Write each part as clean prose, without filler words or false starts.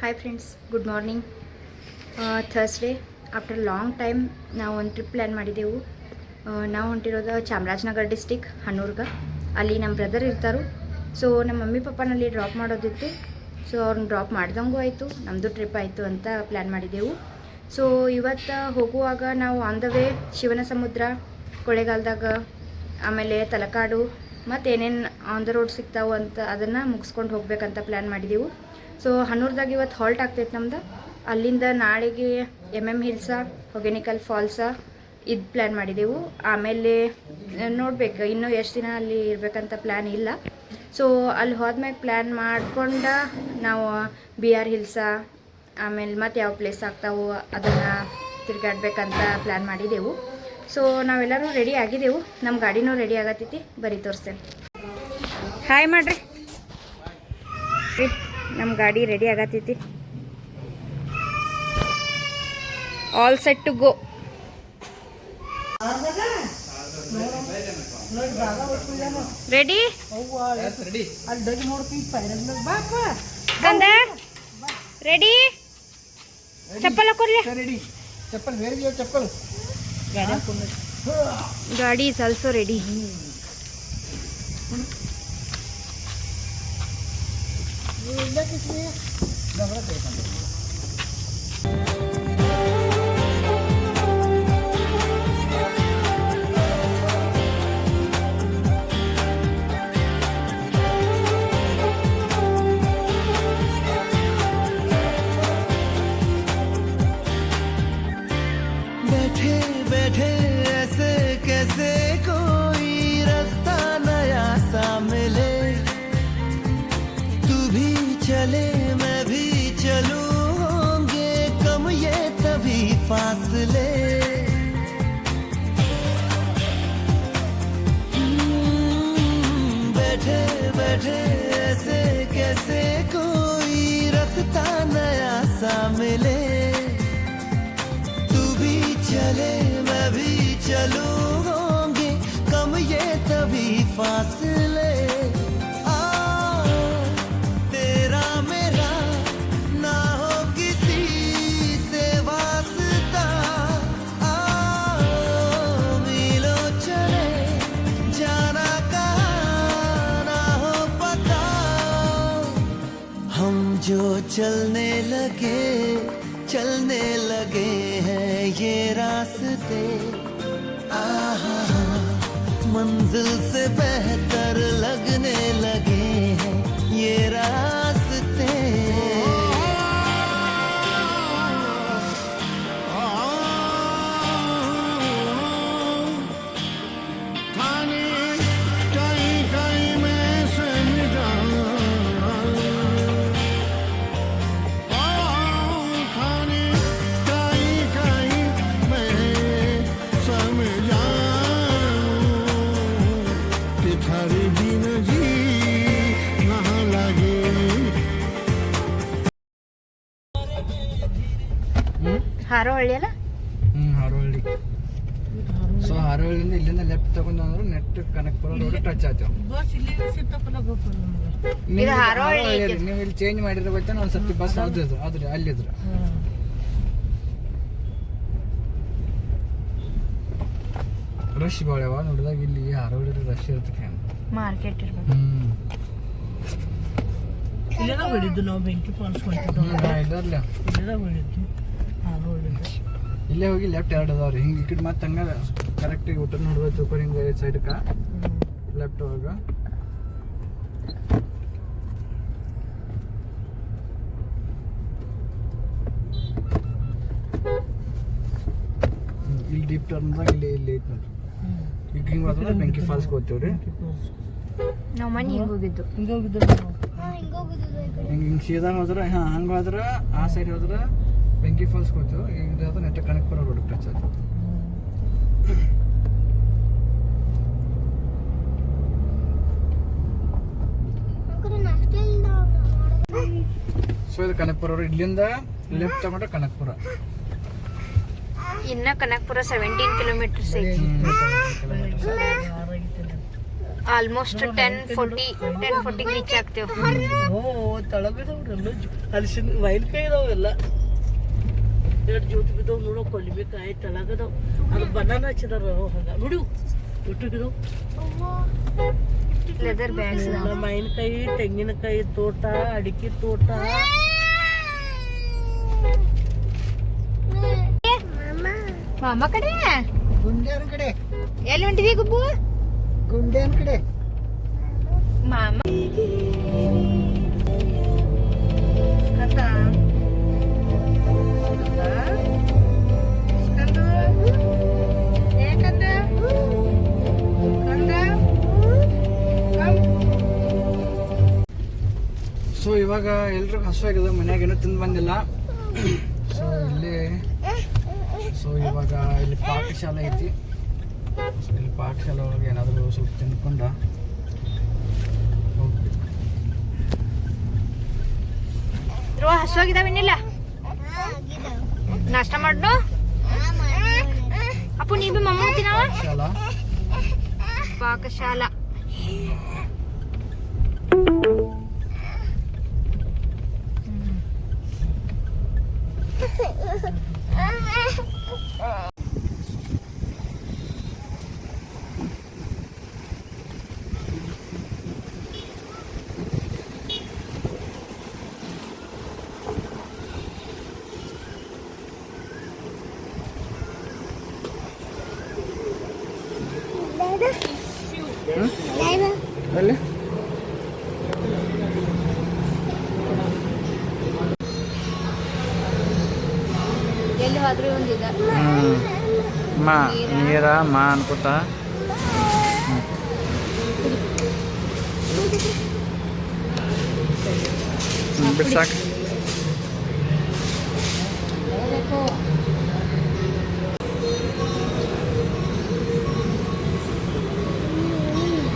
Hi friends, good morning. Thursday after long time ನಾವು ಒಂದು trip plan ಮಾಡಿದ್ದೆವು. ನಾವು ಹೊಂಟಿರೋದು ಚಾಮರಾಜನಗರ ಡಿಸ್ಟಿಕ್ ಹನ್ನೂರ್ಗೆ. ಅಲ್ಲಿ ನಮ್ಮ ಬ್ರದರ್ ಇರ್ತಾರೆ. ಸೊ ನಮ್ಮ ಮಮ್ಮಿ ಪಪ್ಪನಲ್ಲಿ ಡ್ರಾಪ್ ಮಾಡೋದಿತ್ತು. ಸೊ ಅವ್ರನ್ನ ಡ್ರಾಪ್ ಮಾಡ್ದಂಗೂ ಆಯಿತು, ನಮ್ಮದು ಟ್ರಿಪ್ ಆಯಿತು ಅಂತ ಪ್ಲ್ಯಾನ್ ಮಾಡಿದ್ದೆವು. ಸೊ ಇವತ್ತು ಹೋಗುವಾಗ ನಾವು ಆನ್ ದ ವೇ ಶಿವನ ಸಮುದ್ರ, ಕೊಳ್ಳೇಗಾಲದಾಗ, ಆಮೇಲೆ ತಲಕಾಡು ಮತ್ತು ಏನೇನು ಆನ್ ದ ರೋಡ್ ಸಿಗ್ತಾವೆ ಅಂತ ಅದನ್ನು ಮುಗಿಸ್ಕೊಂಡು ಹೋಗ್ಬೇಕಂತ ಪ್ಲ್ಯಾನ್ ಮಾಡಿದ್ದೆವು. ಸೊ ಹನ್ನೂರ್ದಾಗ ಇವತ್ತು ಹಾಲ್ಟ್ ಆಗ್ತೈತೆ ನಮ್ದು. ಅಲ್ಲಿಂದ ನಾಳೆಗೆ MM ಹಿಲ್ಸ, ಹೊಗೆನಿಕಲ್ ಫಾಲ್ಸ ಇದು ಪ್ಲ್ಯಾನ್ ಮಾಡಿದ್ದೆವು. ಆಮೇಲೆ ನೋಡ್ಬೇಕು ಇನ್ನೂ ಎಷ್ಟು ದಿನ ಅಲ್ಲಿ ಇರಬೇಕಂತ ಪ್ಲ್ಯಾನ್ ಇಲ್ಲ. ಸೊ ಅಲ್ಲಿ ಹೋದ್ಮ್ಯಾಗ ಪ್ಲ್ಯಾನ್ ಮಾಡ್ಕೊಂಡು ನಾವು BR ಹಿಲ್ಸ, ಆಮೇಲೆ ಮತ್ತು ಯಾವ ಪ್ಲೇಸ್ ಆಗ್ತಾವೋ ಅದನ್ನು ತಿರುಗಾಡ್ಬೇಕಂತ ಪ್ಲ್ಯಾನ್ ಮಾಡಿದ್ದೆವು. ಸೊ ನಾವೆಲ್ಲರೂ ರೆಡಿ ಆಗಿದ್ದೆವು. ನಮ್ಮ ಗಾಡಿನೂ ರೆಡಿ ಆಗತ್ತೈತಿ, ಬರೀ ತೋರಿಸ್ತೇನೆ. ಹಾಯ್ ಮಾಡ್ರಿ. ನಮ್ಮ ಗಾಡಿ ರೆಡಿ ಆಗತ್ತೈತಿ. All set to go. Ready ಕಂದ ರೆಡಿ. ಚಪ್ಪಲ್ ಹಾಕೋರ್ಲಿ. ಗಾಡಿ ಇಸ್ ಆಲ್ಸೋ ರೆಡಿ. बैठे बैठे ऐसे कैसे कोई रास्ता नया सा मिले, तू भी चले मैं भी चलूं, होंगे कम ये तभी फासले. बैठे बैठे ऐसे कैसे कोई रास्ता नया सा मिले, चले मैं भी चलूं, होंगे कम ये तभी फासले. तेरा मेरा ना हो किसी से वास्ता, मिलो चले जाना कहाँ ना हो पता. हम जो चलने लगे हैं ये रास्ते, आहा मंजिल से बेहतर लगने लगे हैं ये रास्ते. ಹಾರೋಹಳ್ಳಿ ಅಲ್ಲ? ಹಾರೋಹಳ್ಳಿ. ಸೊ ಹಾರೋಹಳ್ಳಿಯಿಂದ ಇಲ್ಲಿಂದ ಲೆಫ್ಟ್ ತಗೊಂಡು ಅಂದ್ರೆ ನೆಟ್ ಕನಕಪುರ ರೋಡ್ ಟಚ್ ಆಯ್ತು. ನೀವು ಇಲ್ಲಿ ಚೇಂಜ್ ಮಾಡಿದ್ರೆ ಗೊತ್ತಾ, ಒಂದು ಸರ್ತಿ ಬಸ್ ಆದ್ರೆ ಅಲ್ಲಿದ್ರು. ರಶ್ ಭಾಳ ಯಾವ ನೋಡಿದಾಗ ಇಲ್ಲಿ ಹಾರೋಹಳ್ಳಿ ರಶ್ ಇರ್ತದೆ, ಮಾರ್ಕೆಟ್ ಇರ್ಬೇಕು. ನಾವು ಬೆಂಕಿ ಫಾಲ್ಸ್ ಇಲ್ಲೇ ಹೋಗಿ ಲೆಫ್ಟ್ ಎರಡು ಅದಾವ್ರಿ. ಹಿಂಗೆ ಈ ಕಡೆ ಮತ್ತೆ ಹಂಗ ಕರೆಕ್ಟಾಗಿ ಊಟ ನೋಡ್ಬೇಕು. ಹಿಂಗೆ ಸೈಡ್ಗೆ ಲೆಫ್ಟ್ ಹೋಗ ಇಲ್ಲಿ ಡೀಪ್ ಟರ್ನ್ದಾಗ ಇಲ್ಲಿ ಐತಿ ನೋಡ್ರಿ. ಈಗ ಹಿಂಗೆ ಹೋದ್ರೆ ಬೆಂಕಿ ಫಾಲ್ಸ್ಗೆ ಹೋಗ್ತೀವ್ರಿ. ನಾವು ಮನೆ ಹಿಂಗೆ ಹೋಗಿದ್ದು ಹಿಂಗೆ ಸೀದಾ ಹೋದ್ರೆ ಹಂಗೆ ಹೋದ್ರೆ ಆ ಸೈಡ್ ಹೋದ್ರೆ ಬೆಂಕಿ ಫಾಲ್ಸ್ ಹೋಯ್ತು. ಈಗ ನೆಟ್ಟ ಕನಕಪುರ ರೋಡ್ ಟಚ್ ಆಯ್ತು. ಸೊ ಇದು ಕನಕಪುರ ರೋಡ್. ಇಲ್ಲಿಂದ ಲೆಫ್ಟ್ ತಗೊಂಡ್ರೆ ಕನಕಪುರ. ಇನ್ನ ಕನಕಪುರ 17 ಕಿಲೋಮೀಟರ್ಸ್ ಐತಿ. ಆಲ್ಮೋಸ್ಟ್ 10:40 ರೀಚ್ ಆಗ್ತೇವೆ. ತಳಗಿದವ್ರೆಲ್ಲ ಹಲಸಿನ ಮಾವಿನಕಾಯಿ ಇದಾವೆಲ್ಲ ಎರಡು ಜ್ಯೋತಿ ಬಿದ್ದವು ನೋಡೋ ಕೊಲ್ಲಿಬೇಕಾಯಿ ತಳಗದವು ಅದು ಬನಾನ ಹಚ್ಚಿದಾರ ಹಂಗ ನೋಡಿ ಒಟ್ಟಿಗಿದವು ಲೆದರ್ ಬ್ಯಾಗ್ಸ್ ಮಾವಿನಕಾಯಿ ತೆಂಗಿನಕಾಯಿ ತೋಟ ಅಡಿಕೆ ತೋಟ ಮಾಮ ಕಡೆ ಗುಂಡೇನ ಕಡೆ ಎಲ್ಲಿ ಹೊಂಟಿದಿ ಗುಬ್ಬು? ಗುಂಡೇನ ಕಡೆ ಮಾಮ ಸೊ ಇವಾಗ ಎಲ್ರಿಗೂ ಹಸುವಾಗಿದೆ, ಮನ್ಯಾಗ ಏನೂ ತಿಂದು ಬಂದಿಲ್ಲ. ಸೊ ಇವಾಗ ಇಲ್ಲಿ ಪಾಕಶಾಲೆ ಐತಿ. ಇಲ್ಲಿ ಪಾಕಶಾಲೆ ಒಳಗೆ ಏನಾದರೂ ಸ್ವಲ್ಪ ತಿನ್ಕೊಂಡ ಹೋಗ್ಬೇಕು. ಧ್ರುವ ಹಸುವಾಗಿದಾವೇನಿಲ್ಲ? ನಾಷ್ಟ ಮಾಡ್ನು ಅಪ್ಪು, ನೀ ಬಿ ಮಮ್ಮ ತಿನ್ನವ ಪಾಕಶಾಲಾ. ಅಲ್ಲಿ ಎಲ್ಲಿ ಹೋದ್ರೂ ಒಂದಿದೆ ಮಾ ನೀರ ಮಾ ಅನ್ಕೋತ ಬಿಡ್ಸಾಕ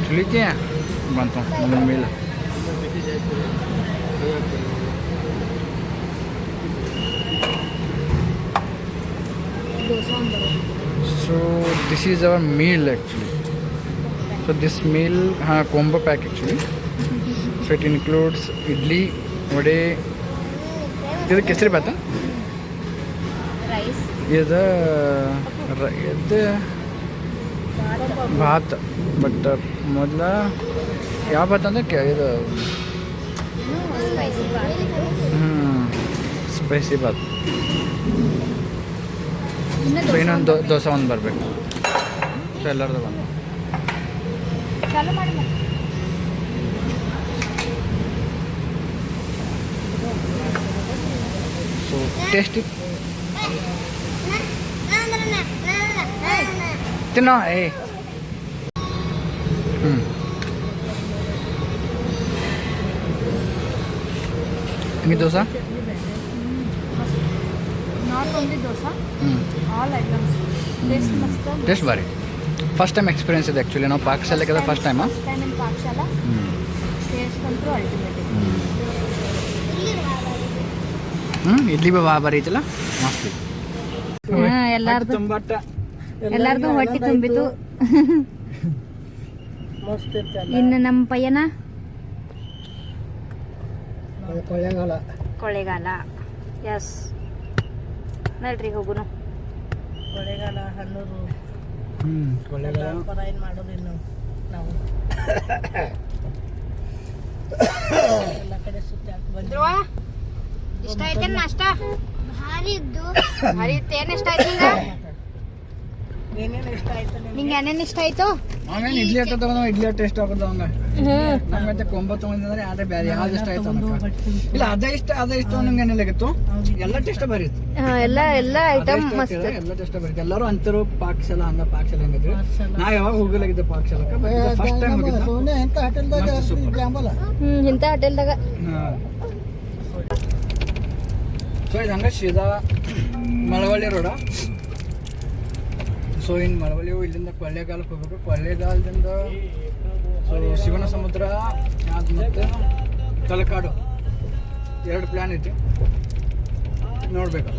ಚುಲಿಕೆ ಬಂತು ನಮ್ಮ ಮೇಲೆ. So this is our meal actually. So this meal combo pack actually. So it includes idli, vade, ಇದು ಕೇಸರಿ ಭಾತ, ರೈಸ್, ಇದು ಭಾತ್. ಬಟ್ ಮೊದಲ ಯಾವ ಭಾತ್ ಅಂದ್ರೆ ಇದು ಸ್ಪೈಸಿ ಭಾತ್. ಸೊ ಇನ್ನೊಂದು ದೋಸೆ ಒಂದು ಬರಬೇಕು. ಸೊ ಎಲ್ಲರದು ಬಂದು ಚಾಲು ಮಾಡಿ. ಸೊ ಟೇಸ್ಟಿ ತಿನ್ನೋ ಹಿಂಗೆ dosa not only dosa, all items taste ಮಸ್ತ್. ಟೇಸ್ಟ್ ಭಾರಿ. ಫಸ್ಟ್ ಟೈಮ್ ಎಕ್ಸ್ಪೀರಿಯನ್ಸ್ ಇದೆ ಆ್ಯಕ್ಚುಲಿ. ನಾವು ಪಾಕಶಾಲೆಗೆ first time in Pakashala. Taste ಅಂತೂ ಅಲ್ಟಿಮೇಟ್. ಇಡ್ಲಿ ಬಿ ಭಾರಿ ಐತಲ್ಲ, ಮಸ್ತ್ ಐತಿ. ಎಲ್ಲಾರ್ದು ಹೊಟ್ಟೆ ತುಂಬಿತು. ಮಸ್ತ್ ಇರ್ತಲ್ಲ. ಇನ್ನು ನಮ್ಮ ಪಯ್ಯನ ಕೊಳ್ಳೇಗಾಲ. ಎಸ್, ನಡ್ರಿ ಹೋಗುನು. ಕೊಳ್ಳೇಗಾಲ, ಹನ್ನೂರು, ಕೊಳ್ಳೇಗಾಲ ಏನು ಮಾಡೋದಿಲ್ಲ ನಾವು ಎಲ್ಲ ಕಡೆ ಸುತ್ತಾಕಿ ಬಂದ್ವಿ. ಧ್ರುವ, ಇಷ್ಟ ಐತೆ ನಾಷ್ಟ? ಭಾರಿ ಇತ್ತು. ಏನು ಇಷ್ಟ ಆಯ್ತು ಏನೇನು ಇಷ್ಟ ಆಯ್ತು ನಿಂಗೆ? ಏನೇನು ಇಷ್ಟ ಆಯ್ತು? ಆಮೇಲೆ ಇಡ್ಲಿ ಅಟ್ಟ ತಗೊಂಡ ಇಡ್ಲಿ ಟೇಸ್ಟ್ ಆಗೋದು ಹಂಗ. ನಮ್ಗಂತೆ ಕೊಂಬತ್ತು ತೊಗೊಂಡಿದ್ರೆ ಅದೇ ಬೇರೆ ಯಾವ್ದು ಇಷ್ಟ ಆಯ್ತು ಇಲ್ಲ ಅದೇ ಇಷ್ಟ ನಂಗೆ ಏನಿಲ್ಲಾಗಿತ್ತು. ಎಲ್ಲ ಟೇಸ್ಟ್ ಬರೀ ಇತ್ತು. ಎಲ್ಲ ಐಟಮ್ ಮಸ್ತ್. ಎಲ್ಲ ಟೇಸ್ಟ್ ಬರೀತಿ. ಎಲ್ಲರೂ ಅಂತಿರು ಪಾಕಶಾಲ ಹಂಗ ಪಾಕಶಾಲ ಹಂಗಿದ್ವಿ. ನಾ ಯಾವಾಗ ಹೋಗಲಾಗಿದ್ದೆ ಪಾಕಶಾಲಕ್ಕೆ, ಫಸ್ಟ್ ಟೈಮ್ ಹೋಗಿದ್ದೆ. ಇಂಥ ಹೋಟೆಲ್ದಾಗ. ಸೊ ಇದು ಹಂಗ ಸೀದಾ ಮಳವಳ್ಳಿ ರೋಡ. ಸೊ ಇನ್ನು ಮಳವಳ್ಳಿ ಇಲ್ಲಿಂದ ಕೊಳ್ಳೇಗಾಲಕ್ಕೆ ಹೋಗ್ಬೇಕು. ಕೊಳ್ಳೇಗಾಲದಿಂದ ಸೊ ಶಿವನ ಸಮುದ್ರ ಅದು ಮತ್ತು ತಲಕಾಡು 2 ಪ್ಲ್ಯಾನ್ ಐತಿ, ನೋಡ್ಬೇಕು.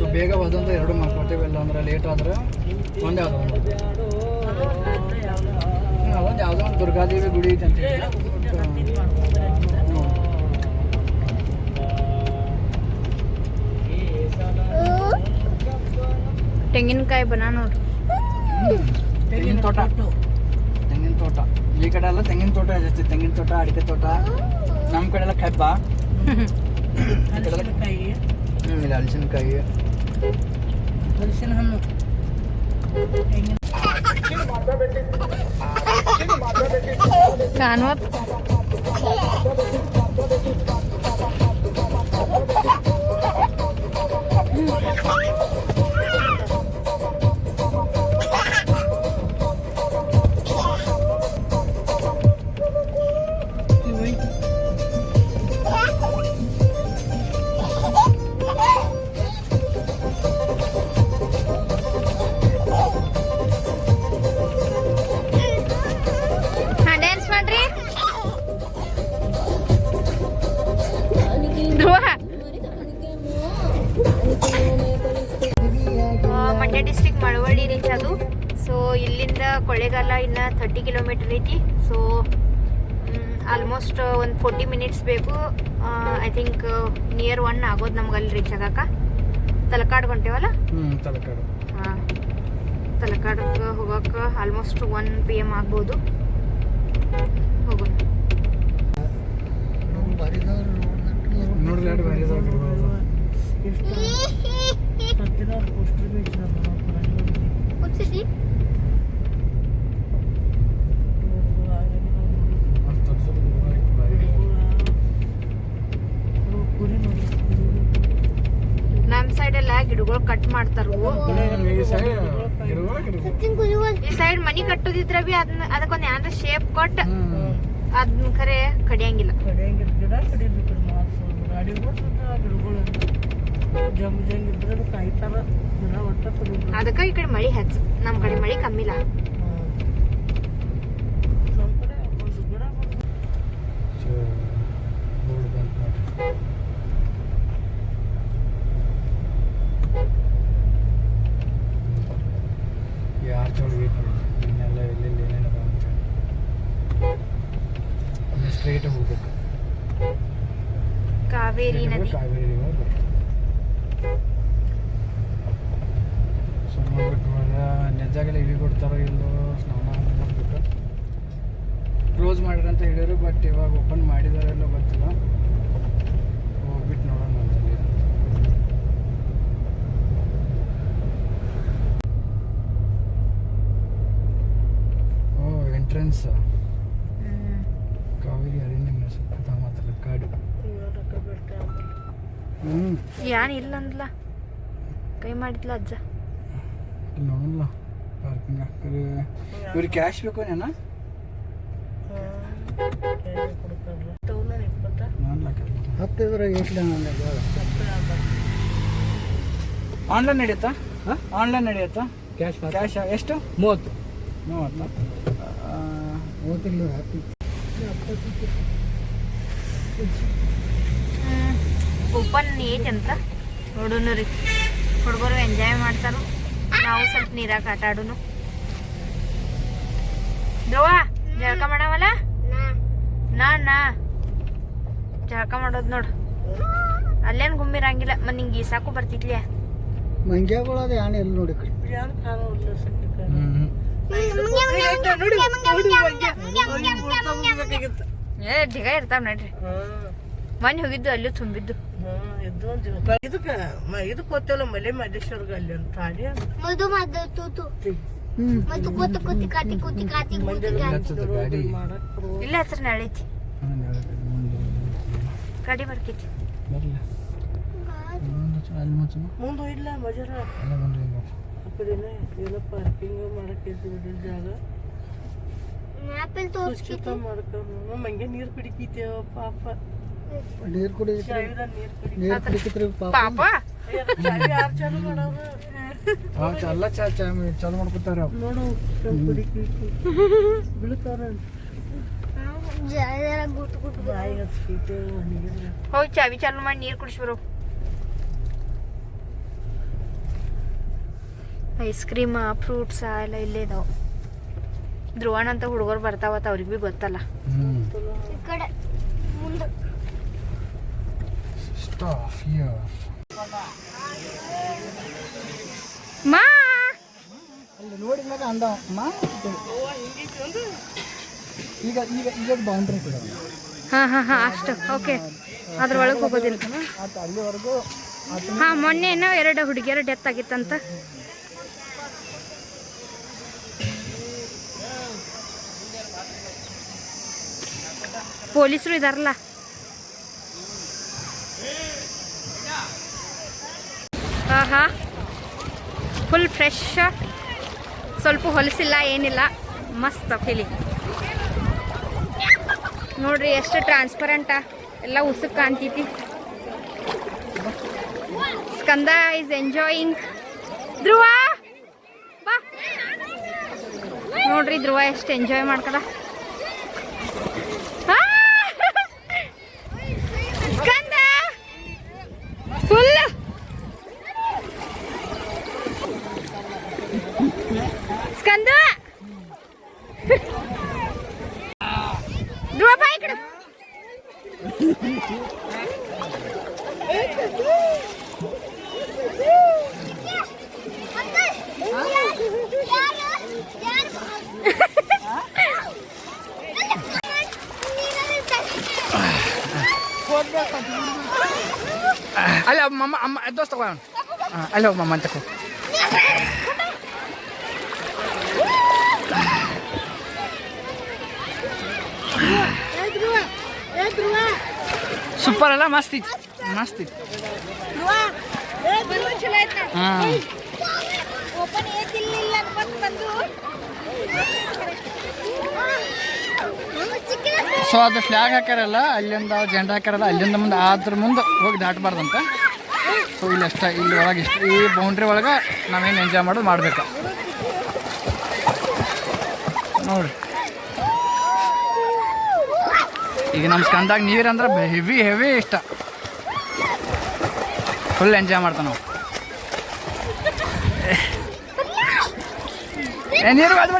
ಸೊ ಬೇಗ ಹೋದಂದ್ರೆ ಎರಡು ಮಾಡ್ಕೊತೀವಿ, ಇಲ್ಲ ಅಂದ್ರೆ ಲೇಟ್ ಆದರೆ ಒಂದೇ ಯಾವುದೋ ಅದೊಂದು ಯಾವುದೋ ಒಂದು ದುರ್ಗಾದೇವಿ ಗುಡಿ ಐತೆ ಅಂತ ಹೇಳಿ. ತೆಂಗಿನಕಾಯಿ ಬನ ನೋಡ್ರಿ. ತೆಂಗಿನ ತೋಟ, ತೆಂಗಿನ ತೋಟ ಈ ಕಡೆ ಎಲ್ಲ ತೆಂಗಿನ ತೋಟ ಜಾಸ್ತಿ, ತೆಂಗಿನ ತೋಟ, ಅಡಿಕೆ ತೋಟ. ನಮ್ಮ ಕಡೆ ಎಲ್ಲ ಕಬ್ಬ, ಹಲಸಿನಕಾಯಿ, ಇಲ್ಲ ಹಲಸಿನಕಾಯಿ, ಹಲಸಿನ ಹಣ್ಣು, ಕಾನ್ವ ಡ್ಯಾನ್ಸ್ ಮಾಡ್ರಿ. ಮಂಡ್ಯ ಡಿಸ್ಟ್ರಿಕ್ಟ್ ಮಳವಳ್ಳಿ ರೀಚ್ ಅದು. ಸೊ ಇಲ್ಲಿಂದ ಕೊಳ್ಳೇಗಾಲ ಇನ್ನು 30 ಕಿಲೋಮೀಟರ್ ಐತಿ. ಸೊ ಆಲ್ಮೋಸ್ಟ್ ಒಂದು 40 ಮಿನಿಟ್ಸ್ ಬೇಕು. ಐ ಥಿಂಕ್ ನಿಯರ್ 1 ಆಗೋದು ನಮ್ಗೆ ಅಲ್ಲಿ ರೀಚ್ ಆಗಕ್ಕೆ. ತಲಕಾಡು ಹೊಂಟೇವಲ್ಲ, ತಲಕಾಡು. ಹಾಂ, ತಲಕಾಡಕ್ಕೆ ಹೋಗಕ್ಕೆ ಆಲ್ಮೋಸ್ಟ್ 1 PM ಆಗ್ಬೋದು. ಹೋಗೋಣ. ನೋಡ್ರಿ ಎರಡು ಬಾರಿ ಎಷ್ಟು ಸತ್ತಿನವ್ರ ಪೋಸ್ಟರ್ ಬಿ ನಮ್ಮ ಸೈಡ್ ಎಲ್ಲ ಗಿಡಗಳು ಕಟ್ ಮಾಡ್ತಾರ. ಈ ಸೈಡ್ ಮನಿ ಕಟ್ಟೋದಿದ್ರ ಬಿ ಅದಕ್ಕೊಂದು ಏನಾರ ಶೇಪ್ ಕೊಟ್ಟು ಅದನ್ನ ಖರೆ ಕಡಿಯಂಗಿಲ್ಲ. ಗಿಡ ಕಡಿಬೇಕು, ಗಾಡಿ ಗಿಡಗಳು ಜಂಗ್ ಜಂಗ್ ಇದ್ರೆ ಕಾಯ್ತಾರ ಗಿಡ ಒಟ್ಟ ಕಡಿಬೇಕು. ಅದಕ್ಕೆ ಈ ಕಡೆ ಮಳಿ ಹೆಚ್ಚು, ನಮ್ಮ ಕಡೆ ಮಳಿ ಕಮ್ಮಿಲ್ಲ. ನಮ್ಮ ಕಡೆ ಒಂದು ಗಿಡ ಯಾರು ಚೌಳಿಗೆ ಇನ್ನೆಲ್ಲ ಎಲ್ಲೆಲ್ಲಿ ಏನೇನದ ಅಂತೇಳಿ ಸ್ಟ್ರೈಟ್ ಹೋಗ್ಬೇಕು. ಕಾವೇರಿ ನದಿ. ಕಾವೇರಿ river ಬರ್ತದೆ. ಸೊ ನೋಡ್ಬೇಕು ಇವಾಗ ನೆಜಾಗೆಲ್ಲ ಇವಿ ಕೊಡ್ತಾರೋ ಇಲ್ಲೋ, ಸ್ನಾನ ಮಾಡಬೇಕು. ಕ್ಲೋಸ್ ಮಾಡಿರ ಅಂತ ಹೇಳಿದ್ರು, ಬಟ್ ಇವಾಗ ಓಪನ್ ಮಾಡಿದಾರೋ ಇಲ್ಲೋ ಗೊತ್ತಿಲ್ಲ. ಹೋಗ್ಬಿಟ್ಟು ನೋಡೋಣ ಅಂತಲ್ಲಿ. ಓ ಎಂಟ್ರೆನ್ಸ್ ಕಾವೇರಿ ಅರಣ್ಯ ಸುತ್ತಮುತ್ತ ಕಾಡು. ಯಾನ್ ಇಲ್ಲ ಅಂದ್ಲ, ಕೈ ಮಾಡಿದ್ಲ ಅಜ್ಜ. ನೋಡಲ್ಲ ಪಾರ್ಕಿಂಗ್. ಇವ್ರಿಗೆ ಕ್ಯಾಶ್ ಬೇಕು ನೇನ? ಆನ್ಲೈನ್ ನಡೆಯುತ್ತಾ? ಆನ್ಲೈನ್ ನಡೆಯುತ್ತಾ? ಕ್ಯಾಶ್ ಎಷ್ಟು? 30. ಓಪನ್ ಐತಿ ಅಂತ ನೋಡೋಣ ರೀ. ಹುಡುಗರು ಎಂಜಾಯ್ ಮಾಡ್ತಾರು, ನಾವು ಸ್ವಲ್ಪ ನೀರಾಗ ಆಟ ಆಡೋನು. ಧ್ರುವ ಜಳಕ ಮಾಡವಲ್ಲ, ನಾ ಜಳಕ ಮಾಡೋದು ನೋಡು. ಅಲ್ಲೇನು ಗುಮ್ಮಿರಂಗಿಲ್ಲ, ಮತ್ತು ನಿಂಗೆ ಈಸಾಕು ಬರ್ತಿದ್ಲಿಯ ಮಂಗ್ಯಾಗಳದ ಯಾಣ ಎಲ್ಲಿ ನೋಡಿ ಡಿಗ ಇರ್ತಾವ ನೋಡ್ರಿ. ಮನೆ ಹೋಗಿದ್ದು ಅಲ್ಲೂ ತುಂಬಿದ್ದು. ಇದಕ್ಕೆ ಹೋಗ್ತೇವಲ್ಲ ಮಲೆ ಮಹದೇಶ್ವರ್ಗ ಅಲ್ಲಿ ಅಂತ ಹಾಡಿ ಇಲ್ಲ ಹತ್ರ ನಳೈತಿ, ಗಾಡಿ ಬರ್ಕೈತಿ. ಮುಂದೆ ಇಲ್ಲ ಮಜರ ಆ ಕಡೆನೆ ಎಲ್ಲ ಪಾರ್ಕಿಂಗ್ ಮಾಡಕ್ಕೆ ಜಾಗ ಸ್ವಚ್ಛತ ಮಾಡ್ಕೊಂಡು ಮಂಗೆ ನೀರು ಕುಡಿಕೈತೇವ ಪಾಪ. ನೀರು ಕುಡಿ ಪಾಪ ಯಾರು ಚಾಲು ಮಾಡೋರು ಎಲ್ಲ ಚಾಲು ಮಾಡ್ಕೊತಾರ ನೋಡು, ಕುಡಿಕಿ ಬೀಳ್ತಾರ ಬಾಯಿ ಹಚ್ಕೈತೆ. ಹೋಗಿ ಚಾವಿ ಚಾಲು ಮಾಡಿ ನೀರು ಕುಡಿಸ್ಬರು. ಐಸ್ ಕ್ರೀಮ್ ಫ್ರೂಟ್ಸ್ ಎಲ್ಲ ಇಲ್ಲೇ ಇದಾವೆ. ಧ್ರುವನಂತ ಹುಡುಗರು ಬರ್ತಾವತ್ತ ಅವ್ರಿಗೆ ಭೀ ಗೊತ್ತಲ್ಲ. Stuff here. ಮಾ ಅಲ್ಲಿ ನೋಡಿದ್ಮೇಲೆ ಅಂದ ಈಗ ಈಗ ಈಗ ಬೌಂಡ್ರಿ ಕೂಡ ಹಾಂ ಅಷ್ಟು ಓಕೆ. ಅದ್ರೊಳಗೆ ಹೋಗೋದಿಲ್ಲ. ಅಲ್ಲಿವರೆಗೂ ಹಾಂ ಮೊನ್ನೆ ಏನೋ 2 ಹುಡುಗಿಯರು ಡೆತ್ ಆಗಿತ್ತಂತ. ಪೊಲೀಸರು ಇದಾರಲ್ಲ. ಆಹಾ ಫುಲ್ ಫ್ರೆಶ್, ಸ್ವಲ್ಪ ಹೊಲಸಿಲ್ಲ ಏನಿಲ್ಲ, ಮಸ್ತ್ ಫೀಲಿಂಗ್ ನೋಡ್ರಿ. ಎಷ್ಟು ಟ್ರಾನ್ಸ್ಪರೆಂಟ, ಎಲ್ಲ ಉಸುಕ್ ಕಾಣ್ತೈತಿ. ಸ್ಕಂದ ಇಸ್ ಎಂಜಾಯಿಂಗ್. ಧ್ರುವ ಬಾ ನೋಡ್ರಿ, ಧ್ರುವ ಎಷ್ಟು ಎಂಜಾಯ್ ಮಾಡ್ಕದ. ಸ್ಕಂದ ಫುಲ್ ಸ್ಕಂದ. ಧ್ರುವ ಬಾ ಈ ಕಡೆ. ಅಲ್ಲ ಮಮ್ಮ ಅಮ್ಮ ದೋಸ್ತ ತಗೋ ಅಲ್ಲ ಹೋಗಿ ಮಮ್ಮ ಅಂತ ತಗೋ. ಸೂಪರ್ ಅಲ್ಲ, ಮಸ್ತ್ ಇತ್ತು ಮಸ್ತ್ ಇತ್ತು. ಹಾಂ ಸೊ ಅದು ಫ್ಲಾಗ್ ಹಾಕ್ಯಾರಲ್ಲ, ಅಲ್ಲಿಂದ ಜೆಂಡ ಹಾಕ್ಯಾರಲ್ಲ, ಅಲ್ಲಿಂದ ಮುಂದೆ ಅದ್ರ ಮುಂದೆ ಹೋಗಿ ದಾಟಬಾರ್ದಂತ. ಸೊ ಇಲ್ಲಿ ಅಷ್ಟ, ಇಲ್ಲಿ ಒಳಗೆ ಇಷ್ಟು ಈ ಬೌಂಡ್ರಿ ಒಳಗೆ ನಾವೇನು ಎಂಜಾಯ್ ಮಾಡೋದು ಮಾಡ್ಬೇಕು ನೋಡ್ರಿ. ಈಗ ನಮ್ಮ ಸ್ಕಂದಾಗ ನೀರಂದ್ರೆ ಹೆವಿ ಇಷ್ಟ, ಫುಲ್ ಎಂಜಾಯ್ ಮಾಡ್ತಾವೆ ನಾವು.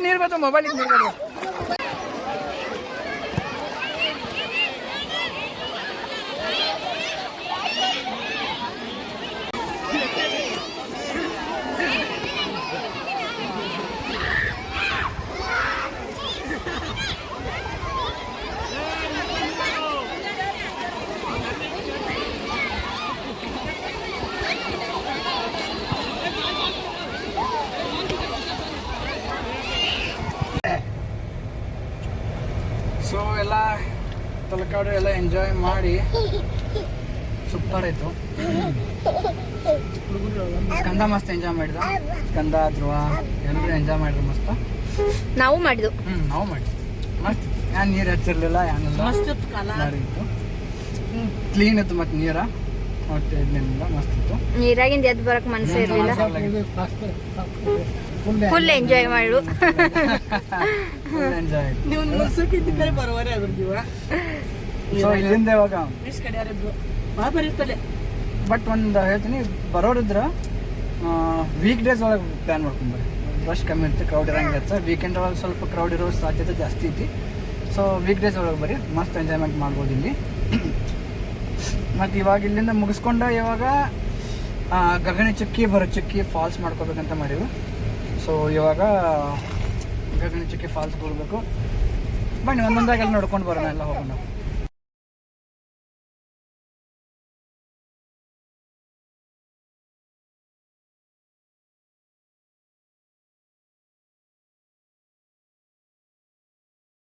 ನೀರು ಗೊತ್ತು ಮೊಬೈಲಿಗೆ ನೀರು ಗೊತ್ತು. ಸೊ ಎಲ್ಲ ತಲಕಾಡು ಎಲ್ಲ ಎಂಜಾಯ್ ಮಾಡಿ ಸೂಪರ್ ಆಯಿತು. ಸ್ಕಂದ ಮಸ್ತ್ ಎಂಜಾಯ್ ಮಾಡಿದ, ಸ್ಕಂದ ಧ್ರುವ ಎಲ್ಲರೂ ಎಂಜಾಯ್ ಮಾಡಿದ್ರು ಮಸ್ತ್. ನಾವು ಮಾಡಿದ್ವು. ನಾವು ಮಾಡಿದ್ವಿ ಮಸ್ತ್. ಏನು ನೀರು ಹಚ್ಚಿರ್ಲಿಲ್ಲ, ಏನೆಲ್ಲ ಮಸ್ತ್ ಇತ್ತು ಕಾಲ. ಇತ್ತು, ಕ್ಲೀನ್ ಇತ್ತು ಮತ್ತು ನೀರ ಒಟ್ಟು ಇದನ್ನೆಲ್ಲ ಮಸ್ತ್ ಇತ್ತು. ನೀರಾಗಿಂದ ಎದ್ದು ಬರಕ್ ಮನಸ್ಸೇ ಇರಲಿಲ್ಲ. ಫುಲ್ ಎಂಜಾಯ್ ಮಾಡು. ಫುಲ್ ಎಂಜಾಯ್ ಆಯಿತು. ನೀವು ಮುನ್ಸಕ್ಕಿದ್ದರೆ ಬರೋವರೆ ಅದ್ರ ಜೀವ ಸೊ ಇಲ್ಲಿಂದ ಇವಾಗ ಮಿಸ್ ಕಡಿಯಾರಿದ್ರು ಬಾ ಬರೀತಲೆ. ಬಟ್ ಒಂದು ಹೇಳ್ತೀನಿ, ಬರೋರಿದ್ರೆ ವೀಕ್ ಡೇಸ್ ಒಳಗೆ ಪ್ಲ್ಯಾನ್ ಮಾಡ್ಕೊಂಬರ್ರಿ. ರಶ್ ಕಮ್ಮಿ ಇರುತ್ತೆ, ಕ್ರೌಡ್ ಇರಂಗಿರುತ್ತೆ. ವೀಕೆಂಡ್ ಒಳಗೆ ಸ್ವಲ್ಪ ಕ್ರೌಡ್ ಇರೋ ಸಾಧ್ಯತೆ ಜಾಸ್ತಿ ಐತಿ. ಸೊ ವೀಕ್ ಡೇಸ್ ಒಳಗೆ ಬರ್ರಿ, ಮಸ್ತ್ ಎಂಜಾಯ್ಮೆಂಟ್ ಮಾಡ್ಬೋದು ಇಲ್ಲಿ. ಮತ್ತು ಇವಾಗ ಇಲ್ಲಿಂದ ಮುಗಿಸ್ಕೊಂಡು ಇವಾಗ ಗಗನ ಚುಕ್ಕಿ ಫಾಲ್ಸ್ ಮಾಡ್ಕೋಬೇಕಂತ ಮಾಡಿವಿ. ಸೊ ಇವಾಗ ಗಗನ ಚುಕ್ಕಿ ಫಾಲ್ಸ್ ಹೋಗ್ಬೇಕು. ಬನ್ನಿ ಒಂದೊಂದಾಗೆಲ್ಲ ನೋಡ್ಕೊಂಡು ಬರೋಣ, ಎಲ್ಲ ಹೋಗೋಣ.